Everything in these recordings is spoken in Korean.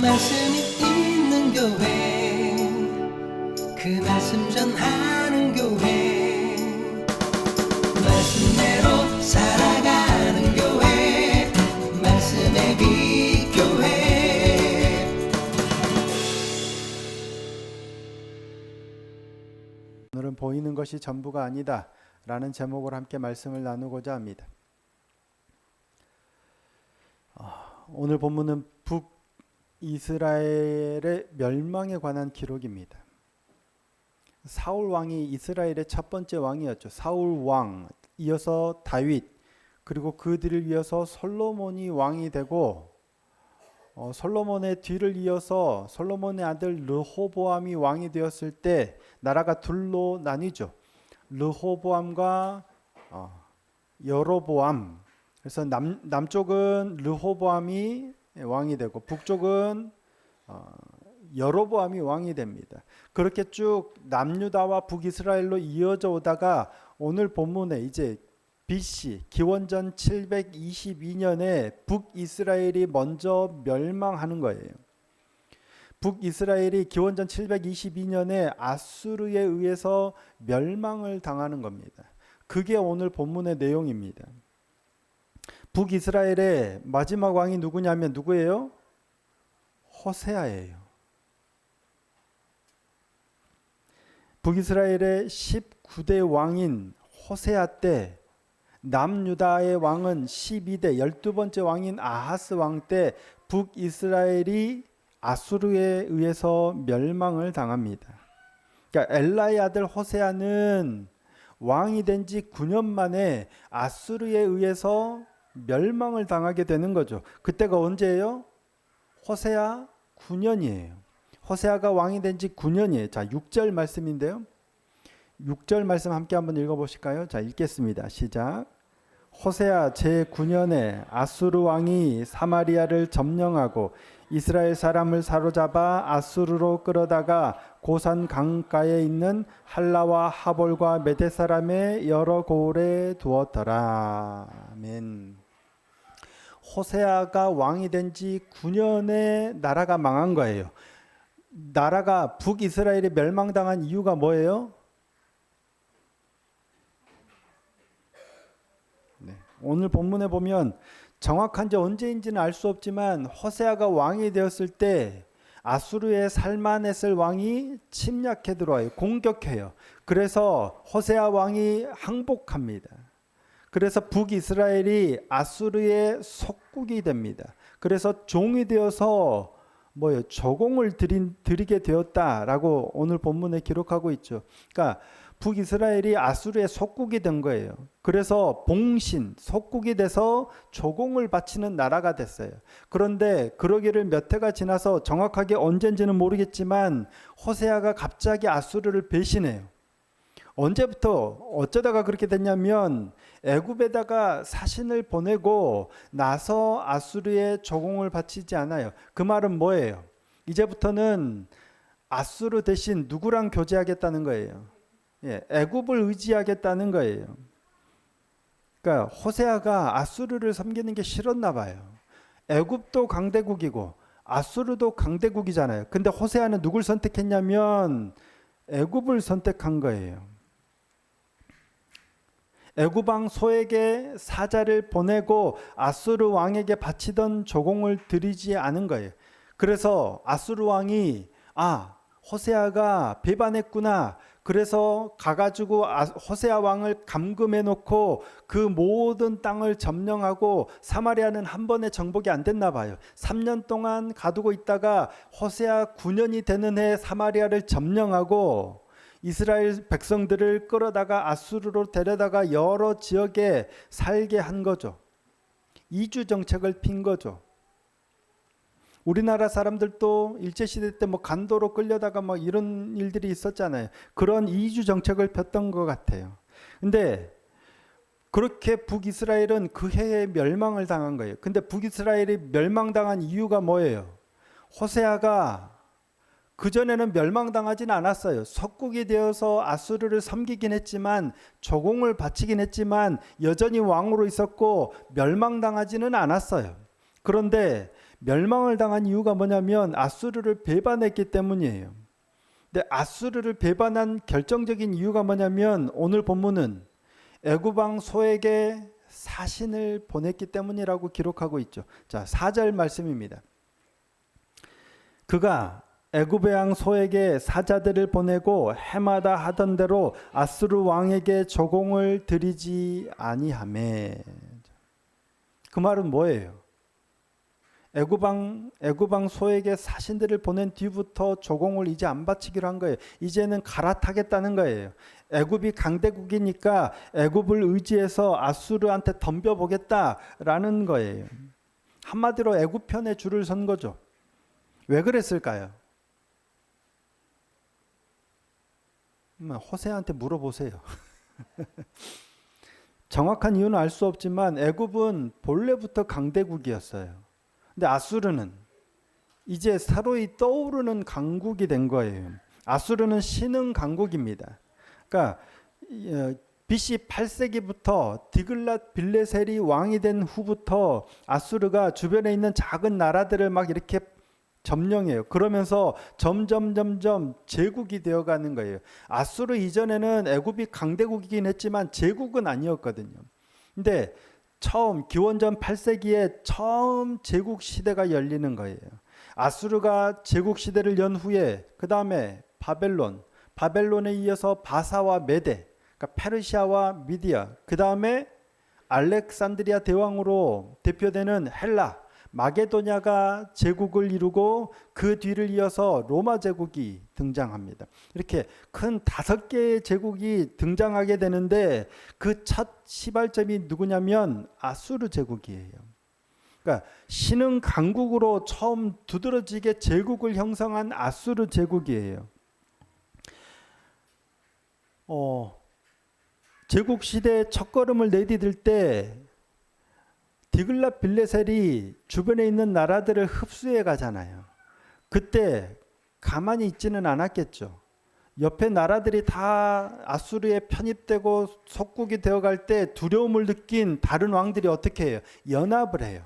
말씀이 있는 교회, 그 말씀 전하는 교회, 말씀대로 살아가는 교회, 말씀의 빛 교회. 오늘은 보이는 것이 전부가 아니다 라는 제목으로 함께 말씀을 나누고자 합니다. 오늘 본문은 북이스라엘의 멸망에 관한 기록입니다. 사울 왕이 이스라엘의 첫 번째 왕이었죠. 사울 왕, 이어서 다윗, 그리고 그들을 이어서 솔로몬이 왕이 되고, 솔로몬의 뒤를 이어서 솔로몬의 아들 르호보암이 왕이 되었을 때 나라가 둘로 나뉘죠. 르호보암과 여로보암. 그래서 남쪽은 르호보암이 왕이 되고 북쪽은 여로보암이 왕이 됩니다. 그렇게 쭉 남유다와 북이스라엘로 이어져 오다가 오늘 본문에 이제 BC 기원전 722년에 북이스라엘이 먼저 멸망하는 거예요. 북이스라엘이 기원전 722년에 아수르에 의해서 멸망을 당하는 겁니다. 그게 오늘 본문의 내용입니다. 북이스라엘의 마지막 왕이 누구냐면 누구예요? 호세아예요. 북이스라엘의 19대 왕인 호세아 때 남유다의 왕은 12대 12번째 왕인 아하스 왕 때 북이스라엘이 아수르에 의해서 멸망을 당합니다. 그러니까 엘라의 아들 호세아는 왕이 된 지 9년 만에 아수르에 의해서 멸망을 당하게 되는 거죠. 그때가 언제예요? 호세아 9년이에요. 호세아가 왕이 된 지 9년이에요. 자, 6절 말씀인데요. 6절 말씀 함께 한번 읽어보실까요? 자, 읽겠습니다. 시작. 호세아 제9년에 아수르 왕이 사마리아를 점령하고 이스라엘 사람을 사로잡아 아수르로 끌어다가 고산 강가에 있는 할라와 하볼과 메대 사람의 여러 고을에 두었더라. 아멘. 호세아가 왕이 된 지 9년에 나라가 망한 거예요. 나라가 북이스라엘이 멸망당한 이유가 뭐예요? 오늘 본문에 보면 정확한지 언제인지는 알 수 없지만 호세아가 왕이 되었을 때 아수르에 살만했을 왕이 침략해 들어와요. 공격해요. 그래서 호세아 왕이 항복합니다. 그래서 북이스라엘이 아수르의 속국이 됩니다. 그래서 종이 되어서 조공을 드리게 되었다라고 오늘 본문에 기록하고 있죠. 그러니까 북이스라엘이 아수르의 속국이 된 거예요. 그래서 봉신, 속국이 돼서 조공을 바치는 나라가 됐어요. 그런데 그러기를 몇 해가 지나서 정확하게 언젠지는 모르겠지만 호세아가 갑자기 아수르를 배신해요. 언제부터 어쩌다가 그렇게 됐냐면 애굽에다가 사신을 보내고 나서 아수르의 조공을 바치지 않아요. 그 말은 뭐예요? 이제부터는 아수르 대신 누구랑 교제하겠다는 거예요? 애굽을 의지하겠다는 거예요. 그러니까 호세아가 아수르를 섬기는 게 싫었나 봐요. 애굽도 강대국이고 아수르도 강대국이잖아요. 근데 호세아는 누굴 선택했냐면 애굽을 선택한 거예요. 애굽 왕 소에게 사자를 보내고 아수르 왕에게 바치던 조공을 드리지 않은 거예요. 그래서 아수르 왕이 호세아가 배반했구나. 그래서 가가지고 호세아 왕을 감금해 놓고 그 모든 땅을 점령하고 사마리아는 한 번에 정복이 안 됐나 봐요. 3년 동안 가두고 있다가 호세아 9년이 되는 해 사마리아를 점령하고 이스라엘 백성들을 끌어다가 아수르로 데려다가 여러 지역에 살게 한 거죠. 이주 정책을 핀 거죠. 우리나라 사람들도 일제시대 때 간도로 끌려다가 이런 일들이 있었잖아요. 그런 이주 정책을 폈던 것 같아요. 근데 그렇게 북이스라엘은 그 해에 멸망을 당한 거예요. 근데 북이스라엘이 멸망당한 이유가 뭐예요? 호세아가 그전에는 멸망당하진 않았어요. 석국이 되어서 아수르를 섬기긴 했지만 조공을 바치긴 했지만 여전히 왕으로 있었고 멸망당하지는 않았어요. 그런데 멸망을 당한 이유가 뭐냐면 아수르를 배반했기 때문이에요. 근데 아수르를 배반한 결정적인 이유가 뭐냐면 오늘 본문은 애굽 왕 소에게 사신을 보냈기 때문이라고 기록하고 있죠. 자, 4절 말씀입니다. 그가 애굽의 왕 소에게 사자들을 보내고 해마다 하던 대로 아수르 왕에게 조공을 드리지 아니하매. 그 말은 뭐예요? 애굽 왕 소에게 사신들을 보낸 뒤부터 조공을 이제 안 바치기로 한 거예요. 이제는 갈아타겠다는 거예요. 애굽이 강대국이니까 애굽을 의지해서 아수르한테 덤벼보겠다라는 거예요. 한마디로 애굽 편에 줄을 선 거죠. 왜 그랬을까요? 호세아한테 물어보세요. 정확한 이유는 알 수 없지만 애굽은 본래부터 강대국이었어요. 근데 아수르는 이제 새로이 떠오르는 강국이 된 거예요. 아수르는 신흥 강국입니다. 그러니까 BC 8세기부터 디글랏 빌레셀이 왕이 된 후부터 아수르가 주변에 있는 작은 나라들을 막 이렇게 점령해요. 그러면서 점점 제국이 되어가는 거예요. 아수르 이전에는 애굽이 강대국이긴 했지만 제국은 아니었거든요. 근데 처음 기원전 8세기에 처음 제국 시대가 열리는 거예요. 아수르가 제국 시대를 연 후에 그 다음에 바벨론에 이어서 바사와 메데, 그러니까 페르시아와 미디아, 그 다음에 알렉산드리아 대왕으로 대표되는 헬라, 마게도냐가 제국을 이루고 그 뒤를 이어서 로마 제국이 등장합니다. 이렇게 큰 5개의 제국이 등장하게 되는데 그 첫 시발점이 누구냐면 아수르 제국이에요. 그러니까 신흥 강국으로 처음 두드러지게 제국을 형성한 아수르 제국이에요. 제국 시대의 첫걸음을 내디딜 때 디글랏 빌레셀이 주변에 있는 나라들을 흡수해 가잖아요. 그때 가만히 있지는 않았겠죠. 옆에 나라들이 다 아수르에 편입되고 속국이 되어갈 때 두려움을 느낀 다른 왕들이 어떻게 해요? 연합을 해요.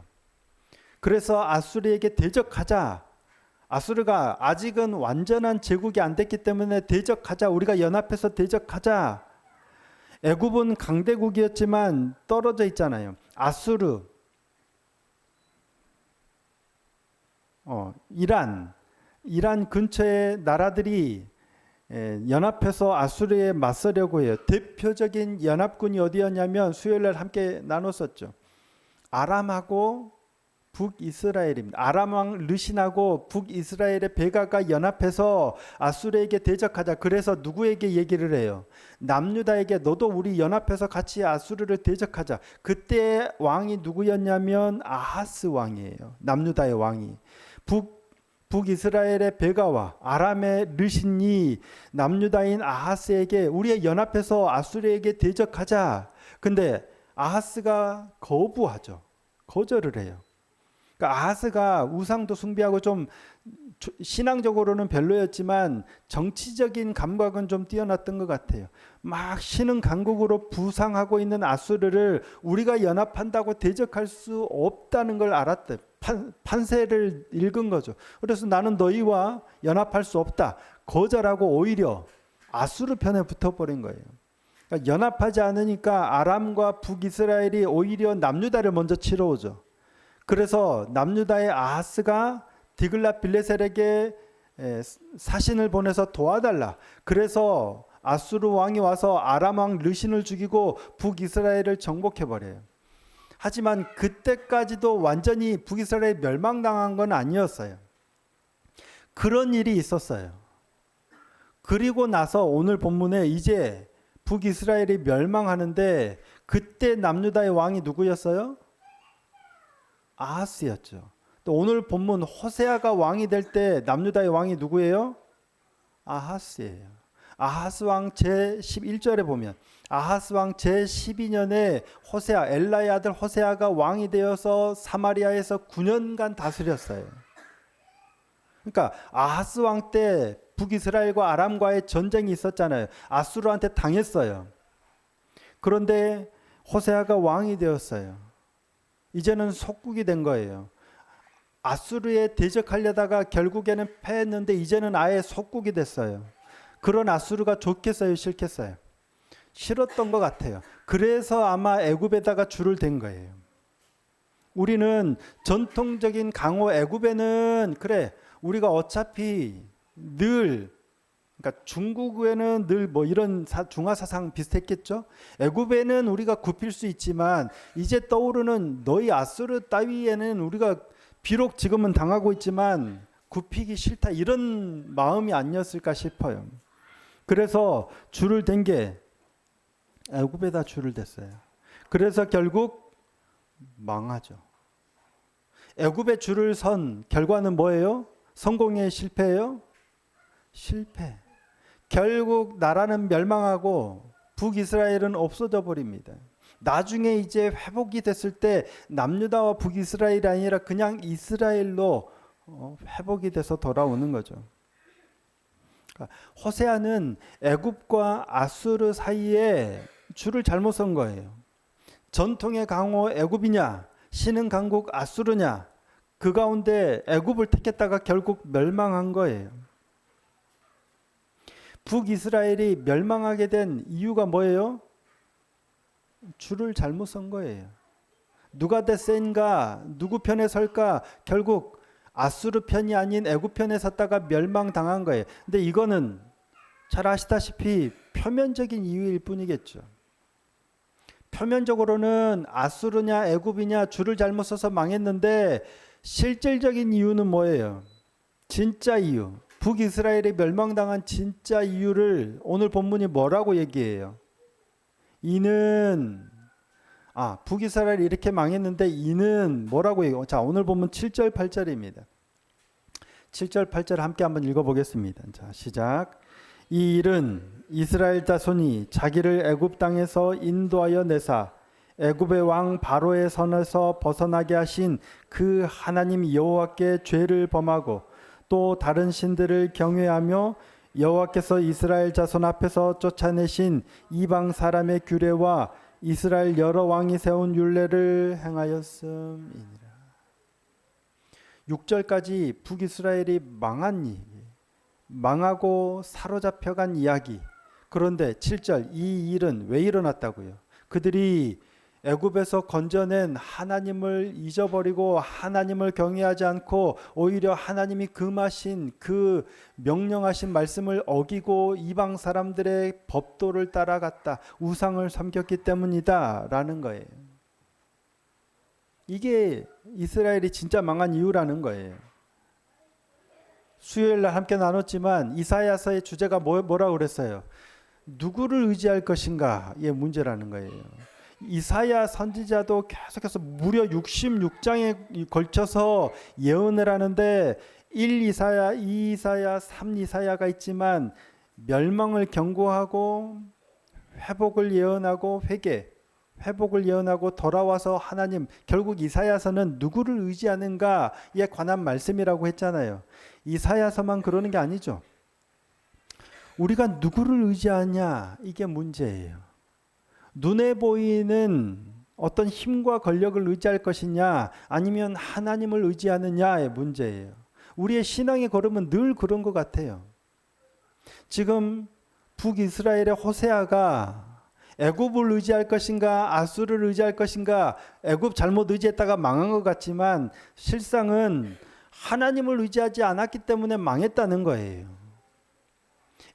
그래서 아수르에게 대적하자. 아수르가 아직은 완전한 제국이 안 됐기 때문에 대적하자. 우리가 연합해서 대적하자. 애굽은 강대국이었지만 떨어져 있잖아요. 아수르, 이란 근처의 나라들이 연합해서 아수르에 맞서려고 해요. 대표적인 연합군이 어디였냐면 수요일날 함께 나눴었죠. 아람하고 북이스라엘입니다. 아람 왕 르신하고 북이스라엘의 베가가 연합해서 아수르에게 대적하자. 그래서 누구에게 얘기를 해요? 남유다에게 너도 우리 연합해서 같이 아수르를 대적하자. 그때 왕이 누구였냐면 아하스 왕이에요. 남유다의 왕이. 북이스라엘의 베가와 아람의 르신이 남유다인 아하스에게 우리 연합해서 아수르에게 대적하자. 근데 아하스가 거부하죠. 거절을 해요. 그러니까 아하스가 우상도 숭배하고 좀 신앙적으로는 별로였지만 정치적인 감각은 좀 뛰어났던 것 같아요. 막 신흥 강국으로 부상하고 있는 아수르를 우리가 연합한다고 대적할 수 없다는 걸 알았대. 판세를 읽은 거죠. 그래서 나는 너희와 연합할 수 없다. 거절하고 오히려 아수르 편에 붙어버린 거예요. 그러니까 연합하지 않으니까 아람과 북이스라엘이 오히려 남유다를 먼저 치러오죠. 그래서 남유다의 아하스가 디글랏 빌레셀에게 사신을 보내서 도와달라. 그래서 아수르 왕이 와서 아람 왕 르신을 죽이고 북이스라엘을 정복해버려요. 하지만 그때까지도 완전히 북이스라엘이 멸망당한 건 아니었어요. 그런 일이 있었어요. 그리고 나서 오늘 본문에 이제 북이스라엘이 멸망하는데 그때 남유다의 왕이 누구였어요? 아하스였죠. 또 오늘 본문 호세아가 왕이 될 때 남유다의 왕이 누구예요? 아하스예요. 아하스 왕 제11절에 보면 아하스 왕 제12년에 호세아 엘라의 아들 호세아가 왕이 되어서 사마리아에서 9년간 다스렸어요. 그러니까 아하스 왕 때 북이스라엘과 아람과의 전쟁이 있었잖아요. 아수르한테 당했어요. 그런데 호세아가 왕이 되었어요. 이제는 속국이 된 거예요. 아수르에 대적하려다가 결국에는 패했는데 이제는 아예 속국이 됐어요. 그런 아수르가 좋겠어요, 싫겠어요? 싫었던 것 같아요. 그래서 아마 애굽에다가 줄을 댄 거예요. 우리는 전통적인 강호 애굽에는 그래 우리가 어차피 늘 그러니까 중국에는 늘 뭐 이런 중화 사상 비슷했겠죠. 애굽에는 우리가 굽힐 수 있지만 이제 떠오르는 너희 아수르 따위에는 우리가 비록 지금은 당하고 있지만 굽히기 싫다 이런 마음이 아니었을까 싶어요. 그래서 줄을 댄 게 애굽에다 줄을 댔어요. 그래서 결국 망하죠. 애굽에 줄을 선 결과는 뭐예요? 성공의 실패예요? 실패. 결국 나라는 멸망하고 북이스라엘은 없어져 버립니다. 나중에 이제 회복이 됐을 때 남유다와 북이스라엘이 아니라 그냥 이스라엘로 회복이 돼서 돌아오는 거죠. 그러니까 호세아는 애굽과 아수르 사이에 줄을 잘못 선 거예요. 전통의 강호 애굽이냐 신흥 강국 아수르냐 그 가운데 애굽을 택했다가 결국 멸망한 거예요. 북이스라엘이 멸망하게 된 이유가 뭐예요? 줄을 잘못 선 거예요. 누가 더 센가 누구 편에 설까 결국 아수르 편이 아닌 애굽 편에 섰다가 멸망당한 거예요. 근데 이거는 잘 아시다시피 표면적인 이유일 뿐이겠죠. 표면적으로는 아수르냐 애굽이냐 줄을 잘못 서서 망했는데 실질적인 이유는 뭐예요? 진짜 이유. 북이스라엘이 멸망당한 진짜 이유를 오늘 본문이 뭐라고 얘기해요? 이는 북이스라엘이 이렇게 망했는데 이는 뭐라고 얘기해요? 자, 오늘 본문 7절 8절입니다. 7절 8절 함께 한번 읽어보겠습니다. 자, 시작. 이 일은 이스라엘 자손이 자기를 애굽 땅에서 인도하여 내사 애굽의 왕 바로의 손에서 벗어나게 하신 그 하나님 여호와께 죄를 범하고 또 다른 신들을 경외하며 여호와께서 이스라엘 자손 앞에서 쫓아내신 이방 사람의 규례와 이스라엘 여러 왕이 세운 율례를 행하였음이니라. 6절까지 북이스라엘이 망하고 사로잡혀간 이야기. 그런데 7절 이 일은 왜 일어났다고요? 그들이 애굽에서 건져낸 하나님을 잊어버리고 하나님을 경외하지 않고 오히려 하나님이 금하신 그 명령하신 말씀을 어기고 이방 사람들의 법도를 따라갔다. 우상을 섬겼기 때문이다 라는 거예요. 이게 이스라엘이 진짜 망한 이유라는 거예요. 수요일날 함께 나눴지만 이사야서의 주제가 뭐라고 그랬어요? 누구를 의지할 것인가의 문제라는 거예요. 이사야 선지자도 계속해서 무려 66장에 걸쳐서 예언을 하는데 1 이사야, 2 이사야, 3 이사야가 있지만 멸망을 경고하고 회복을 예언하고 회복을 예언하고 돌아와서 하나님 결국 이사야서는 누구를 의지하는가에 관한 말씀이라고 했잖아요. 이사야서만 그러는 게 아니죠. 우리가 누구를 의지하냐 이게 문제예요. 눈에 보이는 어떤 힘과 권력을 의지할 것이냐 아니면 하나님을 의지하느냐의 문제예요. 우리의 신앙의 걸음은 늘 그런 것 같아요. 지금 북이스라엘의 호세아가 애굽을 의지할 것인가 아수르를 의지할 것인가 애굽 잘못 의지했다가 망한 것 같지만 실상은 하나님을 의지하지 않았기 때문에 망했다는 거예요.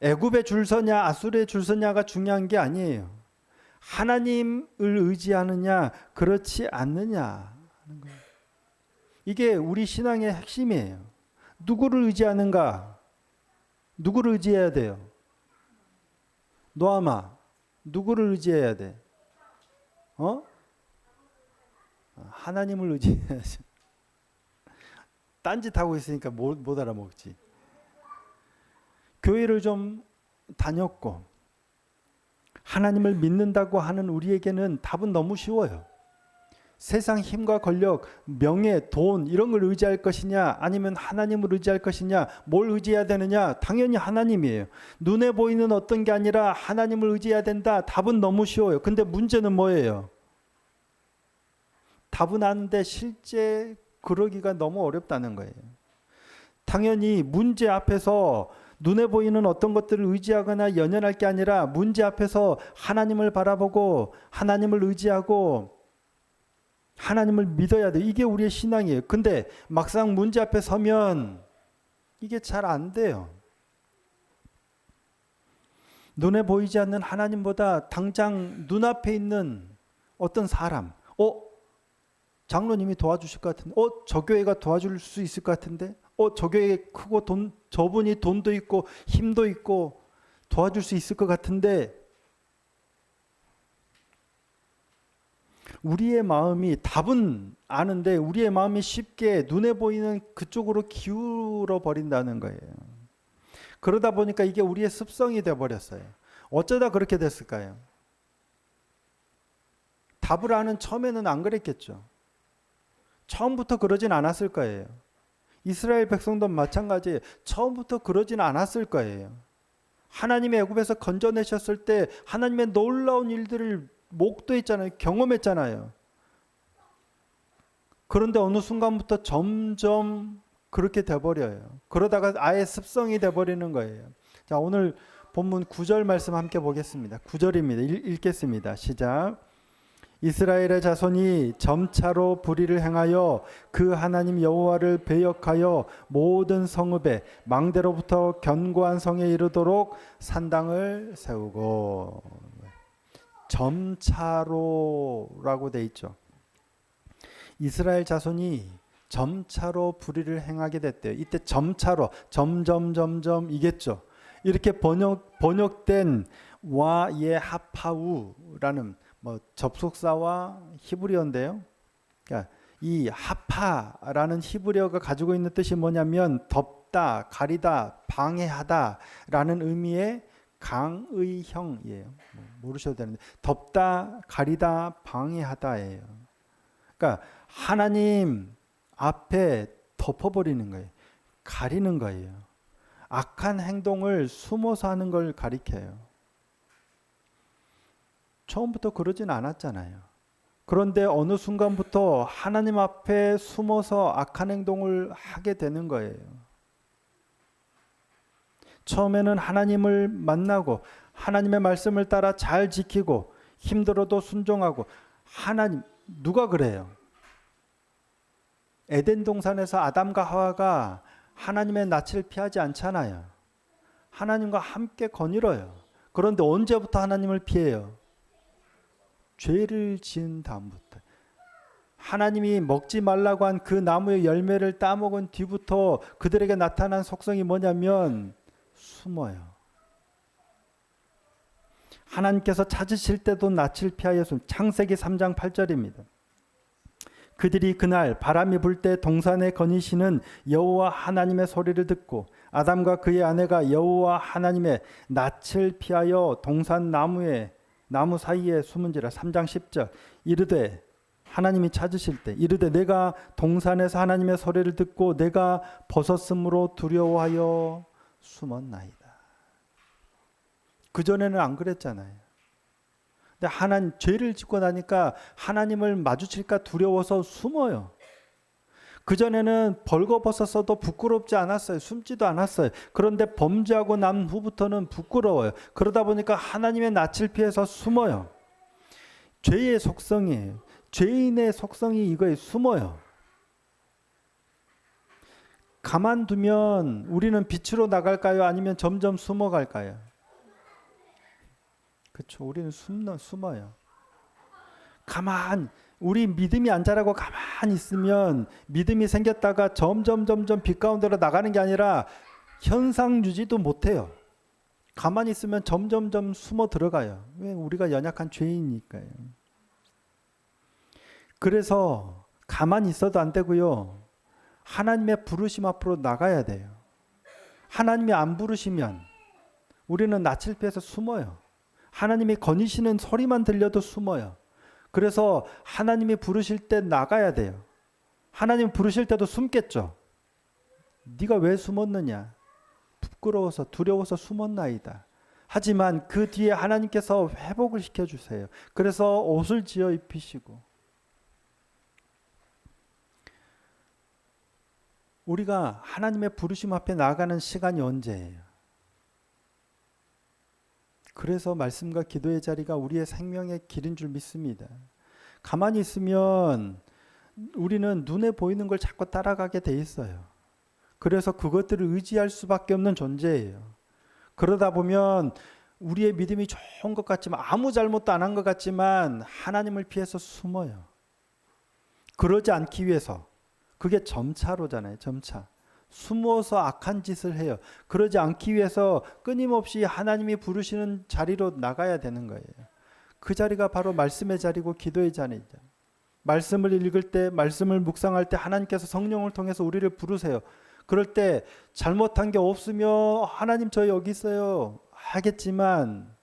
애굽의 줄 서냐 아수르의 줄 서냐가 중요한 게 아니에요. 하나님을 의지하느냐 그렇지 않느냐 하는 거예요. 이게 우리 신앙의 핵심이에요. 누구를 의지하는가? 누구를 의지해야 돼요? 노아마 누구를 의지해야 돼? 하나님을 의지해야지. 딴짓하고 있으니까 못 알아먹지. 교회를 좀 다녔고 하나님을 믿는다고 하는 우리에게는 답은 너무 쉬워요. 세상 힘과 권력, 명예, 돈 이런 걸 의지할 것이냐 아니면 하나님을 의지할 것이냐 뭘 의지해야 되느냐 당연히 하나님이에요. 눈에 보이는 어떤 게 아니라 하나님을 의지해야 된다. 답은 너무 쉬워요. 근데 문제는 뭐예요? 답은 아는데 실제 그러기가 너무 어렵다는 거예요. 당연히 문제 앞에서 눈에 보이는 어떤 것들을 의지하거나 연연할 게 아니라 문제 앞에서 하나님을 바라보고 하나님을 의지하고 하나님을 믿어야 돼요. 이게 우리의 신앙이에요. 근데 막상 문제 앞에 서면 이게 잘 안 돼요. 눈에 보이지 않는 하나님보다 당장 눈앞에 있는 어떤 사람, 장로님이 도와주실 것 같은데, 저 교회가 도와줄 수 있을 것 같은데, 저 교회 크고 저분이 돈도 있고 힘도 있고 도와줄 수 있을 것 같은데, 우리의 마음이 답은 아는데 우리의 마음이 쉽게 눈에 보이는 그쪽으로 기울어 버린다는 거예요. 그러다 보니까 이게 우리의 습성이 돼버렸어요. 어쩌다 그렇게 됐을까요? 답을 아는 처음에는 안 그랬겠죠. 처음부터 그러진 않았을 거예요. 이스라엘 백성도 마찬가지예요. 처음부터 그러진 않았을 거예요. 하나님의 애굽에서 건져내셨을 때 하나님의 놀라운 일들을 목도했잖아요. 경험했잖아요. 그런데 어느 순간부터 점점 그렇게 돼버려요. 그러다가 아예 습성이 돼버리는 거예요. 자, 오늘 본문 9절 말씀 함께 보겠습니다. 9절입니다. 읽겠습니다. 시작. 이스라엘의 자손이 점차로 불의를 행하여 그 하나님 여호와를 배역하여 모든 성읍에 망대로부터 견고한 성에 이르도록 산당을 세우고. 점차로라고 돼 있죠. 이스라엘 자손이 점차로 불의를 행하게 됐대요. 이때 점차로 점점점점 이겠죠. 이렇게 번역된 와예하파우라는 접속사와 히브리어인데요. 그러니까 이 하파라는 히브리어가 가지고 있는 뜻이 뭐냐면 덮다, 가리다, 방해하다라는 의미의 강의형이에요. 모르셔도 되는데 덮다, 가리다, 방해하다예요. 그러니까 하나님 앞에 덮어버리는 거예요. 가리는 거예요. 악한 행동을 숨어서 하는 걸 가리켜요. 처음부터 그러진 않았잖아요. 그런데 어느 순간부터 하나님 앞에 숨어서 악한 행동을 하게 되는 거예요. 처음에는 하나님을 만나고 하나님의 말씀을 따라 잘 지키고 힘들어도 순종하고 하나님 누가 그래요? 에덴 동산에서 아담과 하와가 하나님의 낯을 피하지 않잖아요. 하나님과 함께 거닐어요. 그런데 언제부터 하나님을 피해요? 죄를 지은 다음부터. 하나님이 먹지 말라고 한 그 나무의 열매를 따먹은 뒤부터 그들에게 나타난 속성이 뭐냐면 숨어요. 하나님께서 찾으실 때도 낯을 피하여 창세기 3장 8절입니다. 그들이 그날 바람이 불 때 동산에 거니시는 여호와 하나님의 소리를 듣고 아담과 그의 아내가 여호와 하나님의 낯을 피하여 동산 나무 사이에 숨은지라. 3장 10절. 이르되 하나님이 찾으실 때 이르되 내가 동산에서 하나님의 소리를 듣고 내가 벗었으므로 두려워하여 숨었나이다. 그전에는 안 그랬잖아요. 근데 하나님 죄를 짓고 나니까 하나님을 마주칠까 두려워서 숨어요. 그전에는 벌거벗었어도 부끄럽지 않았어요. 숨지도 않았어요. 그런데 범죄하고 난 후부터는 부끄러워요. 그러다 보니까 하나님의 낯을 피해서 숨어요. 죄의 속성이에요. 죄인의 속성이 이거에 숨어요. 가만두면 우리는 빛으로 나갈까요? 아니면 점점 숨어갈까요? 그렇죠. 우리는 숨어요. 우리 믿음이 안 자라고 가만히 있으면 믿음이 생겼다가 점점 빛 가운데로 나가는 게 아니라 현상 유지도 못해요. 가만히 있으면 점점 숨어 들어가요. 왜? 우리가 연약한 죄인이니까요. 그래서 가만히 있어도 안 되고요. 하나님의 부르심 앞으로 나가야 돼요. 하나님이 안 부르시면 우리는 낯을 피해서 숨어요. 하나님이 거니시는 소리만 들려도 숨어요. 그래서 하나님이 부르실 때 나가야 돼요. 하나님 부르실 때도 숨겠죠. 네가 왜 숨었느냐? 부끄러워서 두려워서 숨었나이다. 하지만 그 뒤에 하나님께서 회복을 시켜주세요. 그래서 옷을 지어 입히시고 우리가 하나님의 부르심 앞에 나아가는 시간이 언제예요? 그래서 말씀과 기도의 자리가 우리의 생명의 길인 줄 믿습니다. 가만히 있으면 우리는 눈에 보이는 걸 자꾸 따라가게 돼 있어요. 그래서 그것들을 의지할 수밖에 없는 존재예요. 그러다 보면 우리의 믿음이 좋은 것 같지만, 아무 잘못도 안 한 것 같지만 하나님을 피해서 숨어요. 그러지 않기 위해서, 그게 점차로잖아요. 점차. 숨어서 악한 짓을 해요. 그러지 않기 위해서 끊임없이 하나님이 부르시는 자리로 나가야 되는 거예요. 그 자리가 바로 말씀의 자리고 기도의 자리죠. 말씀을 읽을 때, 말씀을 묵상할 때 하나님께서 성령을 통해서 우리를 부르세요. 그럴 때 잘못한 게 없으면 하나님 저 여기 있어요 하겠지만,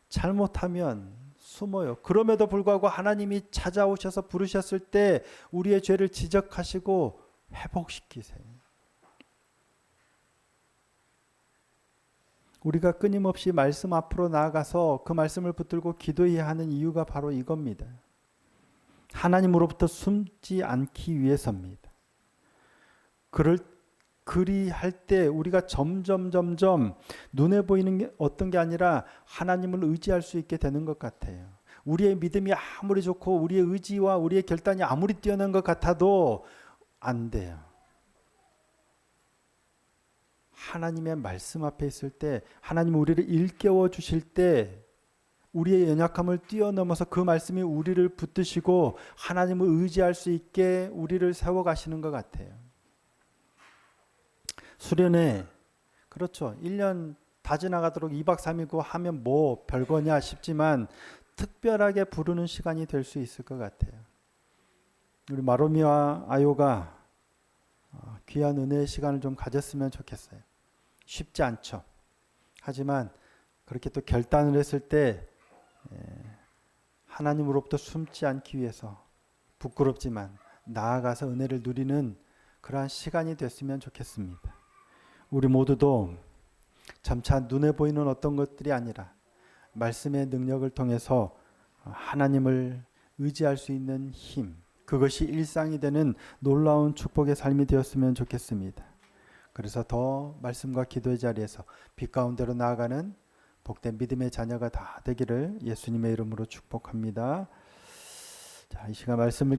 잘못하면 숨어요. 그럼에도 불구하고 하나님이 찾아오셔서 부르셨을 때 우리의 죄를 지적하시고 회복시키세요. 우리가 끊임없이 말씀 앞으로 나아가서 그 말씀을 붙들고 기도해야 하는 이유가 바로 이겁니다. 하나님으로부터 숨지 않기 위해서입니다. 그리할 때 우리가 점점 눈에 보이는 게 어떤 게 아니라 하나님을 의지할 수 있게 되는 것 같아요. 우리의 믿음이 아무리 좋고 우리의 의지와 우리의 결단이 아무리 뛰어난 것 같아도 안 돼요. 하나님의 말씀 앞에 있을 때, 하나님 우리를 일깨워 주실 때 우리의 연약함을 뛰어넘어서 그 말씀이 우리를 붙드시고 하나님을 의지할 수 있게 우리를 세워가시는 것 같아요. 수련회, 그렇죠. 1년 다 지나가도록 2박 3일고 하면 뭐 별거냐 싶지만 특별하게 부르는 시간이 될 수 있을 것 같아요. 우리 마로미와 아요가 귀한 은혜의 시간을 좀 가졌으면 좋겠어요. 쉽지 않죠. 하지만 그렇게 또 결단을 했을 때 하나님으로부터 숨지 않기 위해서 부끄럽지만 나아가서 은혜를 누리는 그러한 시간이 됐으면 좋겠습니다. 우리 모두도 점차 눈에 보이는 어떤 것들이 아니라 말씀의 능력을 통해서 하나님을 의지할 수 있는 힘, 그것이 일상이 되는 놀라운 축복의 삶이 되었으면 좋겠습니다. 그래서 더 말씀과 기도의 자리에서 빛 가운데로 나아가는 복된 믿음의 자녀가 다 되기를 예수님의 이름으로 축복합니다. 자, 이 시간 말씀을